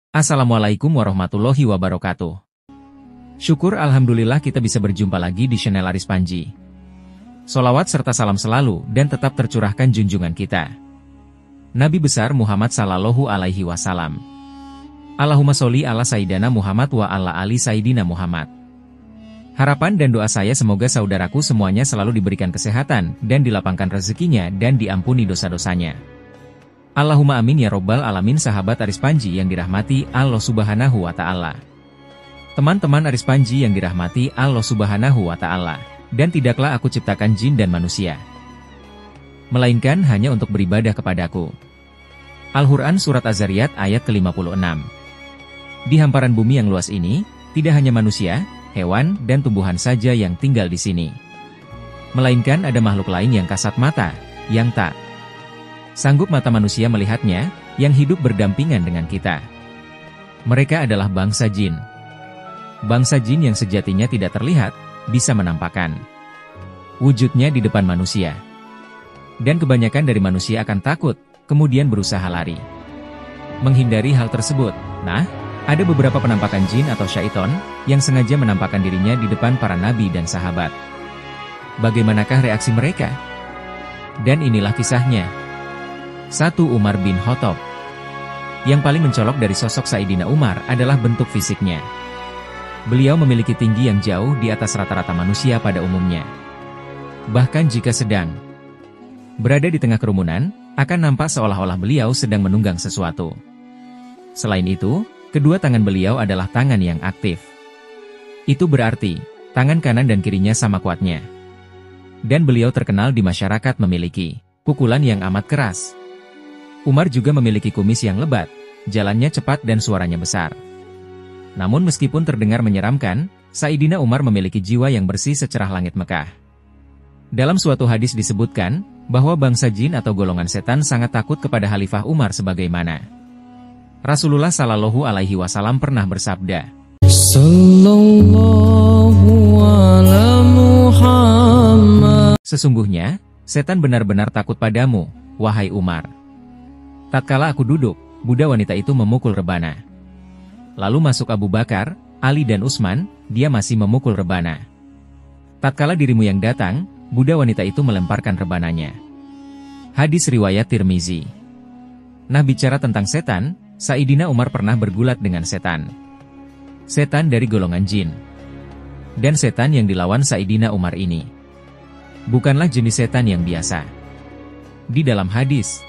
Assalamualaikum warahmatullahi wabarakatuh. Syukur alhamdulillah kita bisa berjumpa lagi di channel Aris Panji. Solawat serta salam selalu dan tetap tercurahkan junjungan kita, Nabi besar Muhammad sallallahu alaihi wasallam. Allahumma sholli ala Sayyidina Muhammad wa ala ali Sayyidina Muhammad. Harapan dan doa saya semoga saudaraku semuanya selalu diberikan kesehatan dan dilapangkan rezekinya dan diampuni dosa-dosanya. Allahumma amin ya robbal alamin. Sahabat Aris Panji yang dirahmati Allah subhanahu wa ta'ala. Teman-teman Aris Panji yang dirahmati Allah subhanahu wa ta'ala. Dan tidaklah aku ciptakan jin dan manusia, melainkan hanya untuk beribadah kepadaku. Al-Quran Surat Az-Zariyat ayat ke-56. Di hamparan bumi yang luas ini, tidak hanya manusia, hewan, dan tumbuhan saja yang tinggal di sini, melainkan ada makhluk lain yang kasat mata, yang tak sanggup mata manusia melihatnya, yang hidup berdampingan dengan kita. Mereka adalah bangsa jin. Bangsa jin yang sejatinya tidak terlihat, bisa menampakkan wujudnya di depan manusia. Dan kebanyakan dari manusia akan takut, kemudian berusaha lari, menghindari hal tersebut. Nah, ada beberapa penampakan jin atau syaiton, yang sengaja menampakkan dirinya di depan para nabi dan sahabat. Bagaimanakah reaksi mereka? Dan inilah kisahnya. 1. Umar bin Khattab. Yang paling mencolok dari sosok Sayyidina Umar adalah bentuk fisiknya. Beliau memiliki tinggi yang jauh di atas rata-rata manusia pada umumnya. Bahkan jika sedang berada di tengah kerumunan, akan nampak seolah-olah beliau sedang menunggang sesuatu. Selain itu, kedua tangan beliau adalah tangan yang aktif. Itu berarti, tangan kanan dan kirinya sama kuatnya. Dan beliau terkenal di masyarakat memiliki pukulan yang amat keras. Umar juga memiliki kumis yang lebat, jalannya cepat dan suaranya besar. Namun meskipun terdengar menyeramkan, Sayyidina Umar memiliki jiwa yang bersih secerah langit Mekah. Dalam suatu hadis disebutkan, bahwa bangsa jin atau golongan setan sangat takut kepada Khalifah Umar sebagaimana Rasulullah Shallallahu Alaihi Wasallam pernah bersabda, sesungguhnya, setan benar-benar takut padamu, wahai Umar. Tatkala aku duduk, budak wanita itu memukul rebana. Lalu masuk Abu Bakar, Ali dan Utsman, dia masih memukul rebana. Tatkala dirimu yang datang, budak wanita itu melemparkan rebananya. Hadis riwayat Tirmizi. Nah, bicara tentang setan, Sayyidina Umar pernah bergulat dengan setan. Setan dari golongan jin. Dan setan yang dilawan Sayyidina Umar ini bukanlah jenis setan yang biasa. Di dalam hadis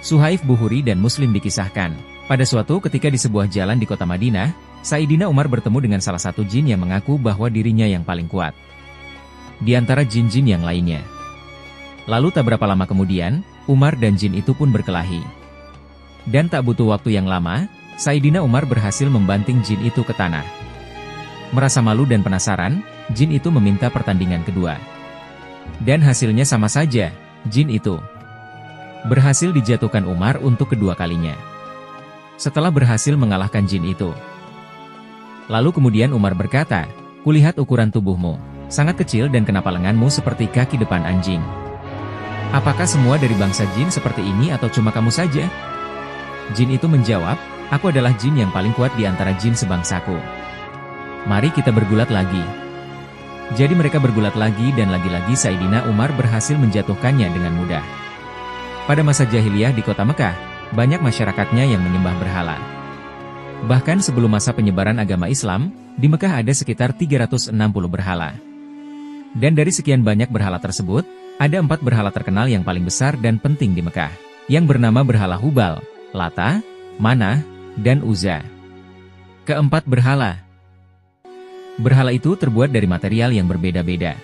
Suhaif Bukhari dan Muslim dikisahkan, pada suatu ketika di sebuah jalan di kota Madinah, Sayyidina Umar bertemu dengan salah satu jin yang mengaku bahwa dirinya yang paling kuat di antara jin-jin yang lainnya. Lalu tak berapa lama kemudian, Umar dan jin itu pun berkelahi. Dan tak butuh waktu yang lama, Sayyidina Umar berhasil membanting jin itu ke tanah. Merasa malu dan penasaran, jin itu meminta pertandingan kedua. Dan hasilnya sama saja, jin itu berhasil dijatuhkan Umar untuk kedua kalinya. Setelah berhasil mengalahkan jin itu, lalu kemudian Umar berkata, kulihat ukuran tubuhmu sangat kecil dan kenapa lenganmu seperti kaki depan anjing? Apakah semua dari bangsa jin seperti ini atau cuma kamu saja? Jin itu menjawab, aku adalah jin yang paling kuat di antara jin sebangsaku. Mari kita bergulat lagi. Jadi mereka bergulat lagi dan lagi-lagi Sayyidina Umar berhasil menjatuhkannya dengan mudah. Pada masa jahiliyah di kota Mekah, banyak masyarakatnya yang menyembah berhala. Bahkan sebelum masa penyebaran agama Islam, di Mekah ada sekitar 360 berhala. Dan dari sekian banyak berhala tersebut, ada 4 berhala terkenal yang paling besar dan penting di Mekah, yang bernama berhala Hubal, Lata, Manah, dan Uzza. Keempat berhala. Berhala itu terbuat dari material yang berbeda-beda.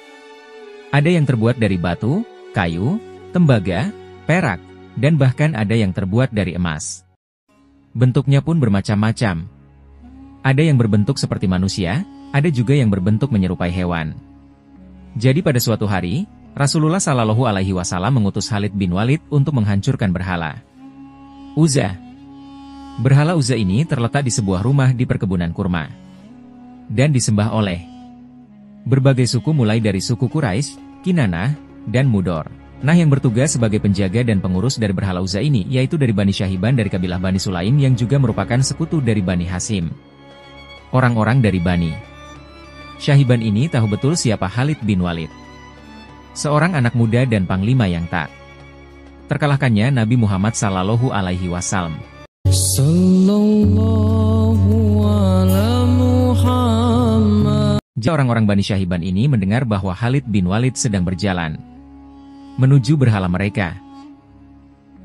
Ada yang terbuat dari batu, kayu, tembaga, perak, dan bahkan ada yang terbuat dari emas. Bentuknya pun bermacam-macam. Ada yang berbentuk seperti manusia, ada juga yang berbentuk menyerupai hewan. Jadi pada suatu hari, Rasulullah Shallallahu Alaihi Wasallam mengutus Khalid bin Walid untuk menghancurkan berhala Uzza. Berhala Uzza ini terletak di sebuah rumah di perkebunan kurma dan disembah oleh berbagai suku mulai dari suku Quraisy, Kinanah, dan Mudor. Nah, yang bertugas sebagai penjaga dan pengurus dari berhala Uzza ini yaitu dari Bani Syahban dari kabilah Bani Sulaim yang juga merupakan sekutu dari Bani Hasyim. Orang-orang dari Bani Syahban ini tahu betul siapa Khalid bin Walid. Seorang anak muda dan panglima yang tak terkalahkannya Nabi Muhammad Sallallahu Alaihi Wasallam. Jika orang-orang Bani Syahban ini mendengar bahwa Khalid bin Walid sedang berjalan menuju berhala mereka,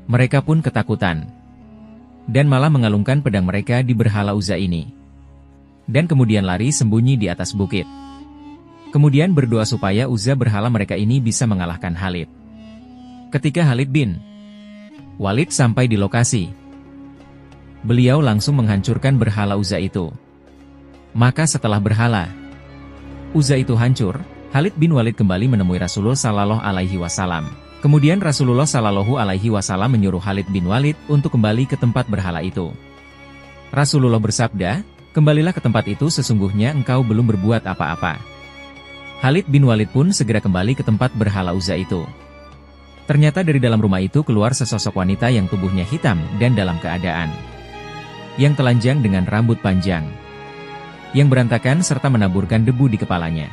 mereka pun ketakutan dan malah mengalungkan pedang mereka di berhala Uzza ini, dan kemudian lari sembunyi di atas bukit. Kemudian berdoa supaya Uzza berhala mereka ini bisa mengalahkan Khalid. Ketika Khalid bin Walid sampai di lokasi, beliau langsung menghancurkan berhala Uzza itu. Maka setelah berhala Uzza itu hancur, Khalid bin Walid kembali menemui Rasulullah Sallallahu Alaihi Wasallam. Kemudian Rasulullah Sallallahu Alaihi Wasallam menyuruh Khalid bin Walid untuk kembali ke tempat berhala itu. Rasulullah bersabda, "Kembalilah ke tempat itu, sesungguhnya engkau belum berbuat apa-apa." Khalid bin Walid pun segera kembali ke tempat berhala Uzza itu. Ternyata dari dalam rumah itu keluar sesosok wanita yang tubuhnya hitam dan dalam keadaan yang telanjang dengan rambut panjang yang berantakan serta menaburkan debu di kepalanya.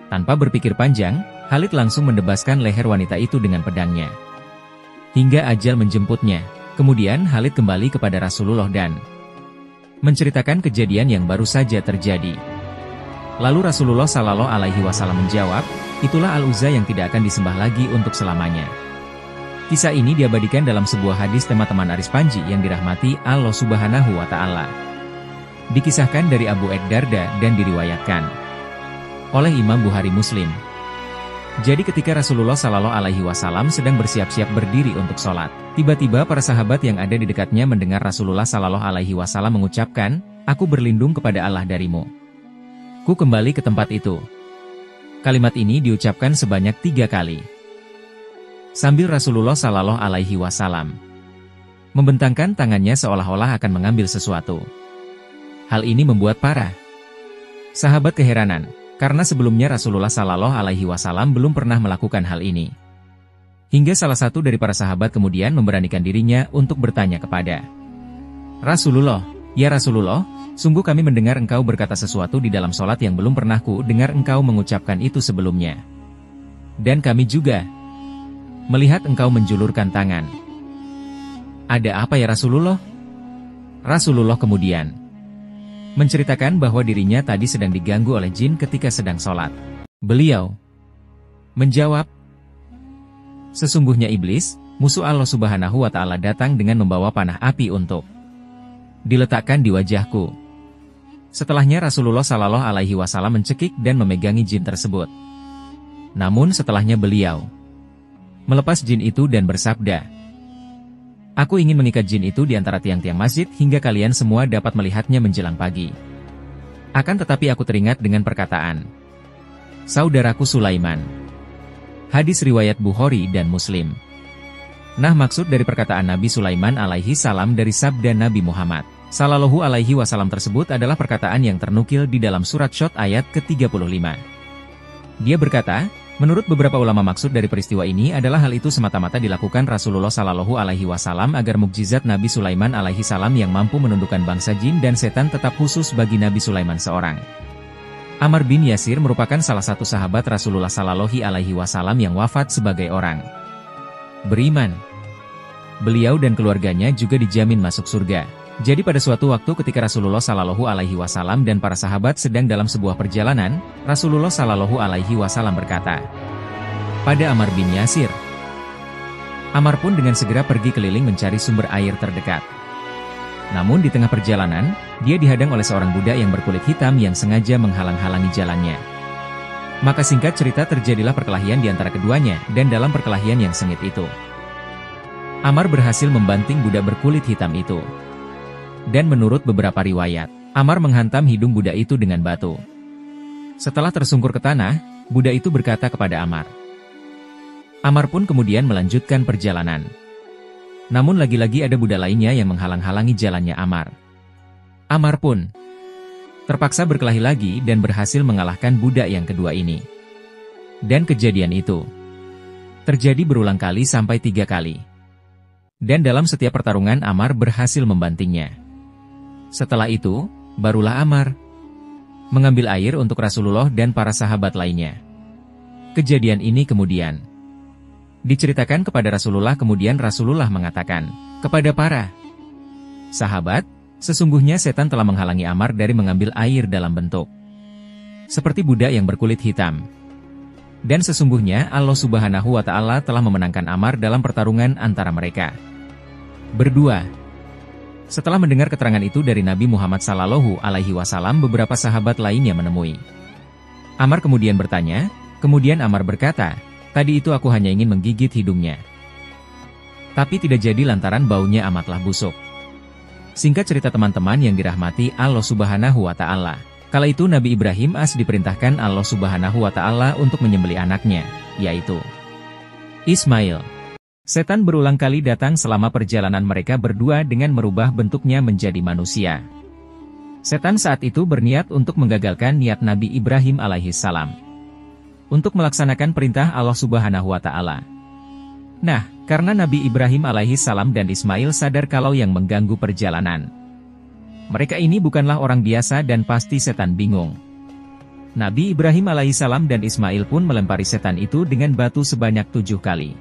Tanpa berpikir panjang, Khalid langsung mendebaskan leher wanita itu dengan pedangnya hingga ajal menjemputnya. Kemudian Khalid kembali kepada Rasulullah dan menceritakan kejadian yang baru saja terjadi. Lalu Rasulullah Sallallahu Alaihi Wasallam menjawab, "Itulah Al-Uzza yang tidak akan disembah lagi untuk selamanya." Kisah ini diabadikan dalam sebuah hadis teman-teman Aris Panji yang dirahmati Allah Subhanahu wa Ta'ala. Dikisahkan dari Abu Darda dan diriwayatkan oleh Imam Bukhari Muslim. Jadi ketika Rasulullah Sallallahu Alaihi Wasallam sedang bersiap-siap berdiri untuk sholat, tiba-tiba para sahabat yang ada di dekatnya mendengar Rasulullah Sallallahu Alaihi Wasallam mengucapkan, "Aku berlindung kepada Allah darimu. Ku kembali ke tempat itu." Kalimat ini diucapkan sebanyak 3 kali. Sambil Rasulullah Sallallahu Alaihi Wasallam membentangkan tangannya seolah-olah akan mengambil sesuatu. Hal ini membuat para sahabat keheranan, karena sebelumnya Rasulullah Sallallahu Alaihi Wasallam belum pernah melakukan hal ini. Hingga salah satu dari para sahabat kemudian memberanikan dirinya untuk bertanya kepada Rasulullah, "Ya Rasulullah, sungguh kami mendengar engkau berkata sesuatu di dalam sholat yang belum pernah ku dengar engkau mengucapkan itu sebelumnya. Dan kami juga melihat engkau menjulurkan tangan. Ada apa ya Rasulullah?" Rasulullah kemudian menceritakan bahwa dirinya tadi sedang diganggu oleh jin ketika sedang sholat. Beliau menjawab, "Sesungguhnya iblis, musuh Allah Subhanahu wa Ta'ala datang dengan membawa panah api untuk diletakkan di wajahku." Setelahnya Rasulullah Sallallahu Alaihi Wasallam mencekik dan memegangi jin tersebut. Namun setelahnya beliau melepas jin itu dan bersabda, "Aku ingin mengikat jin itu di antara tiang-tiang masjid hingga kalian semua dapat melihatnya menjelang pagi. Akan tetapi aku teringat dengan perkataan saudaraku Sulaiman." Hadis riwayat Bukhari dan Muslim. Nah, maksud dari perkataan Nabi Sulaiman alaihi salam dari sabda Nabi Muhammad Sallallahu Alaihi Wasallam tersebut adalah perkataan yang ternukil di dalam surat Syot ayat ke-35. Dia berkata, menurut beberapa ulama maksud dari peristiwa ini adalah hal itu semata-mata dilakukan Rasulullah Sallallahu Alaihi Wasallam agar mukjizat Nabi Sulaiman alaihi salam yang mampu menundukkan bangsa jin dan setan tetap khusus bagi Nabi Sulaiman seorang. Ammar bin Yasir merupakan salah satu sahabat Rasulullah Sallallahu Alaihi Wasallam yang wafat sebagai orang beriman. Beliau dan keluarganya juga dijamin masuk surga. Jadi pada suatu waktu ketika Rasulullah Sallallahu Alaihi Wasallam dan para sahabat sedang dalam sebuah perjalanan, Rasulullah Sallallahu Alaihi Wasallam berkata pada Ammar bin Yasir. Ammar pun dengan segera pergi keliling mencari sumber air terdekat. Namun di tengah perjalanan, dia dihadang oleh seorang budak yang berkulit hitam yang sengaja menghalang-halangi jalannya. Maka singkat cerita terjadilah perkelahian di antara keduanya, dan dalam perkelahian yang sengit itu, Ammar berhasil membanting budak berkulit hitam itu. Dan menurut beberapa riwayat, Ammar menghantam hidung budak itu dengan batu. Setelah tersungkur ke tanah, budak itu berkata kepada Ammar. Ammar pun kemudian melanjutkan perjalanan. Namun lagi-lagi ada budak lainnya yang menghalang-halangi jalannya Ammar. Ammar pun terpaksa berkelahi lagi dan berhasil mengalahkan budak yang kedua ini. Dan kejadian itu Terjadi berulang kali sampai 3 kali. Dan dalam setiap pertarungan Ammar berhasil membantingnya. Setelah itu, barulah Ammar mengambil air untuk Rasulullah dan para sahabat lainnya. Kejadian ini kemudian diceritakan kepada Rasulullah, kemudian Rasulullah mengatakan kepada para sahabat, sesungguhnya setan telah menghalangi Ammar dari mengambil air dalam bentuk seperti budak yang berkulit hitam. Dan sesungguhnya Allah Subhanahu wa Ta'ala telah memenangkan Ammar dalam pertarungan antara mereka berdua. Setelah mendengar keterangan itu dari Nabi Muhammad SAW, beberapa sahabat lainnya menemui Ammar kemudian bertanya, kemudian Ammar berkata, tadi itu aku hanya ingin menggigit hidungnya. Tapi tidak jadi lantaran baunya amatlah busuk. Singkat cerita teman-teman yang dirahmati Allah Subhanahu wa Ta'ala. Kala itu Nabi Ibrahim diperintahkan Allah Subhanahu wa Ta'ala untuk menyembelih anaknya, yaitu Ismail. Setan berulang kali datang selama perjalanan mereka berdua dengan merubah bentuknya menjadi manusia. Setan saat itu berniat untuk menggagalkan niat Nabi Ibrahim alaihissalam untuk melaksanakan perintah Allah Subhanahu wa Ta'ala. Nah, karena Nabi Ibrahim alaihissalam dan Ismail sadar kalau yang mengganggu perjalanan mereka ini bukanlah orang biasa dan pasti setan bingung. Nabi Ibrahim alaihissalam dan Ismail pun melempari setan itu dengan batu sebanyak 7 kali.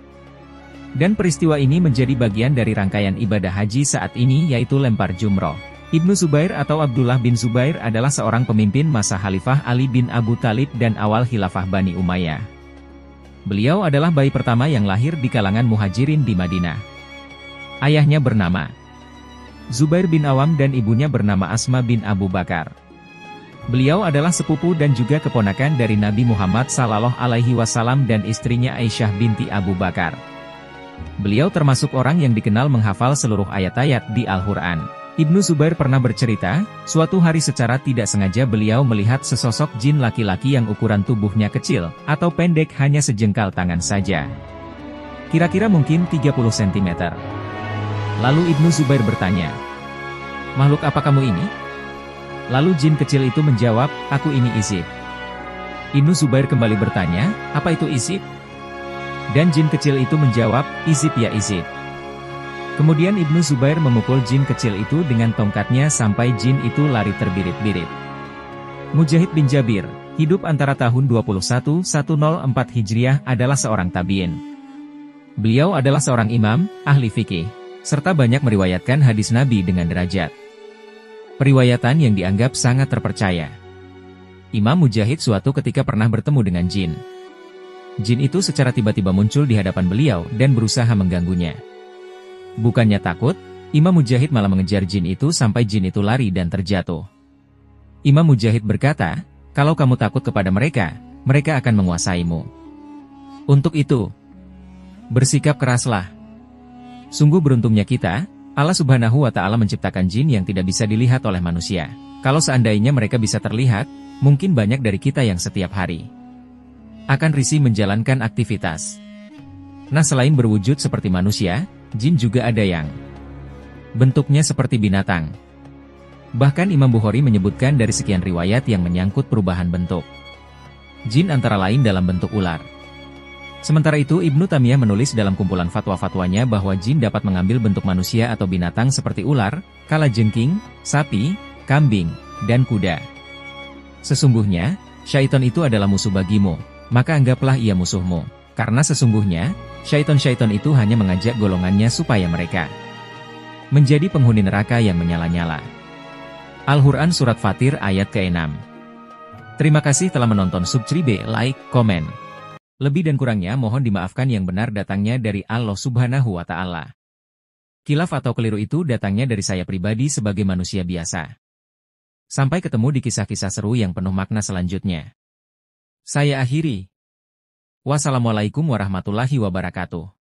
Dan peristiwa ini menjadi bagian dari rangkaian ibadah haji saat ini, yaitu lempar jumroh. Ibnu Zubair atau Abdullah bin Zubair adalah seorang pemimpin masa Khalifah Ali bin Abu Thalib dan awal khilafah Bani Umayyah. Beliau adalah bayi pertama yang lahir di kalangan muhajirin di Madinah. Ayahnya bernama Zubair bin Awam dan ibunya bernama Asma bin Abu Bakar. Beliau adalah sepupu dan juga keponakan dari Nabi Muhammad SAW dan istrinya Aisyah binti Abu Bakar. Beliau termasuk orang yang dikenal menghafal seluruh ayat-ayat di Al-Quran. Ibnu Zubair pernah bercerita, suatu hari secara tidak sengaja beliau melihat sesosok jin laki-laki yang ukuran tubuhnya kecil, atau pendek hanya sejengkal tangan saja. Kira-kira mungkin 30 cm. Lalu Ibnu Zubair bertanya, "Makhluk apa kamu ini?" Lalu jin kecil itu menjawab, "Aku ini Izib." Ibnu Zubair kembali bertanya, "Apa itu Izib?" Dan jin kecil itu menjawab, "Izib ya Izib." Kemudian Ibnu Zubair memukul jin kecil itu dengan tongkatnya sampai jin itu lari terbirit-birit. Mujahid bin Jabir, hidup antara tahun 21-104 Hijriah, adalah seorang tabi'in. Beliau adalah seorang imam, ahli fikih, serta banyak meriwayatkan hadis Nabi dengan derajat periwayatan yang dianggap sangat terpercaya. Imam Mujahid suatu ketika pernah bertemu dengan jin. Jin itu secara tiba-tiba muncul di hadapan beliau dan berusaha mengganggunya. Bukannya takut, Imam Mujahid malah mengejar jin itu sampai jin itu lari dan terjatuh. Imam Mujahid berkata, "Kalau kamu takut kepada mereka, mereka akan menguasaimu. Untuk itu, bersikap keraslah." Sungguh beruntungnya kita, Allah Subhanahu wa Ta'ala menciptakan jin yang tidak bisa dilihat oleh manusia. Kalau seandainya mereka bisa terlihat, mungkin banyak dari kita yang setiap hari akan risih menjalankan aktivitas. Nah, selain berwujud seperti manusia, jin juga ada yang bentuknya seperti binatang. Bahkan Imam Bukhari menyebutkan dari sekian riwayat yang menyangkut perubahan bentuk jin antara lain dalam bentuk ular. Sementara itu Ibnu Taimiyah menulis dalam kumpulan fatwa-fatwanya bahwa jin dapat mengambil bentuk manusia atau binatang seperti ular, kalajengking, sapi, kambing, dan kuda. Sesungguhnya, syaitan itu adalah musuh bagimu, maka anggaplah ia musuhmu. Karena sesungguhnya, syaitan-syaitan itu hanya mengajak golongannya supaya mereka menjadi penghuni neraka yang menyala-nyala. Al-Quran Surat Fatir ayat ke-6. Terima kasih telah menonton. Subscribe, like, komen. Lebih dan kurangnya mohon dimaafkan, yang benar datangnya dari Allah Subhanahu wa Ta'ala. Khilaf atau keliru itu datangnya dari saya pribadi sebagai manusia biasa. Sampai ketemu di kisah-kisah seru yang penuh makna selanjutnya. Saya akhiri. Wassalamualaikum warahmatullahi wabarakatuh.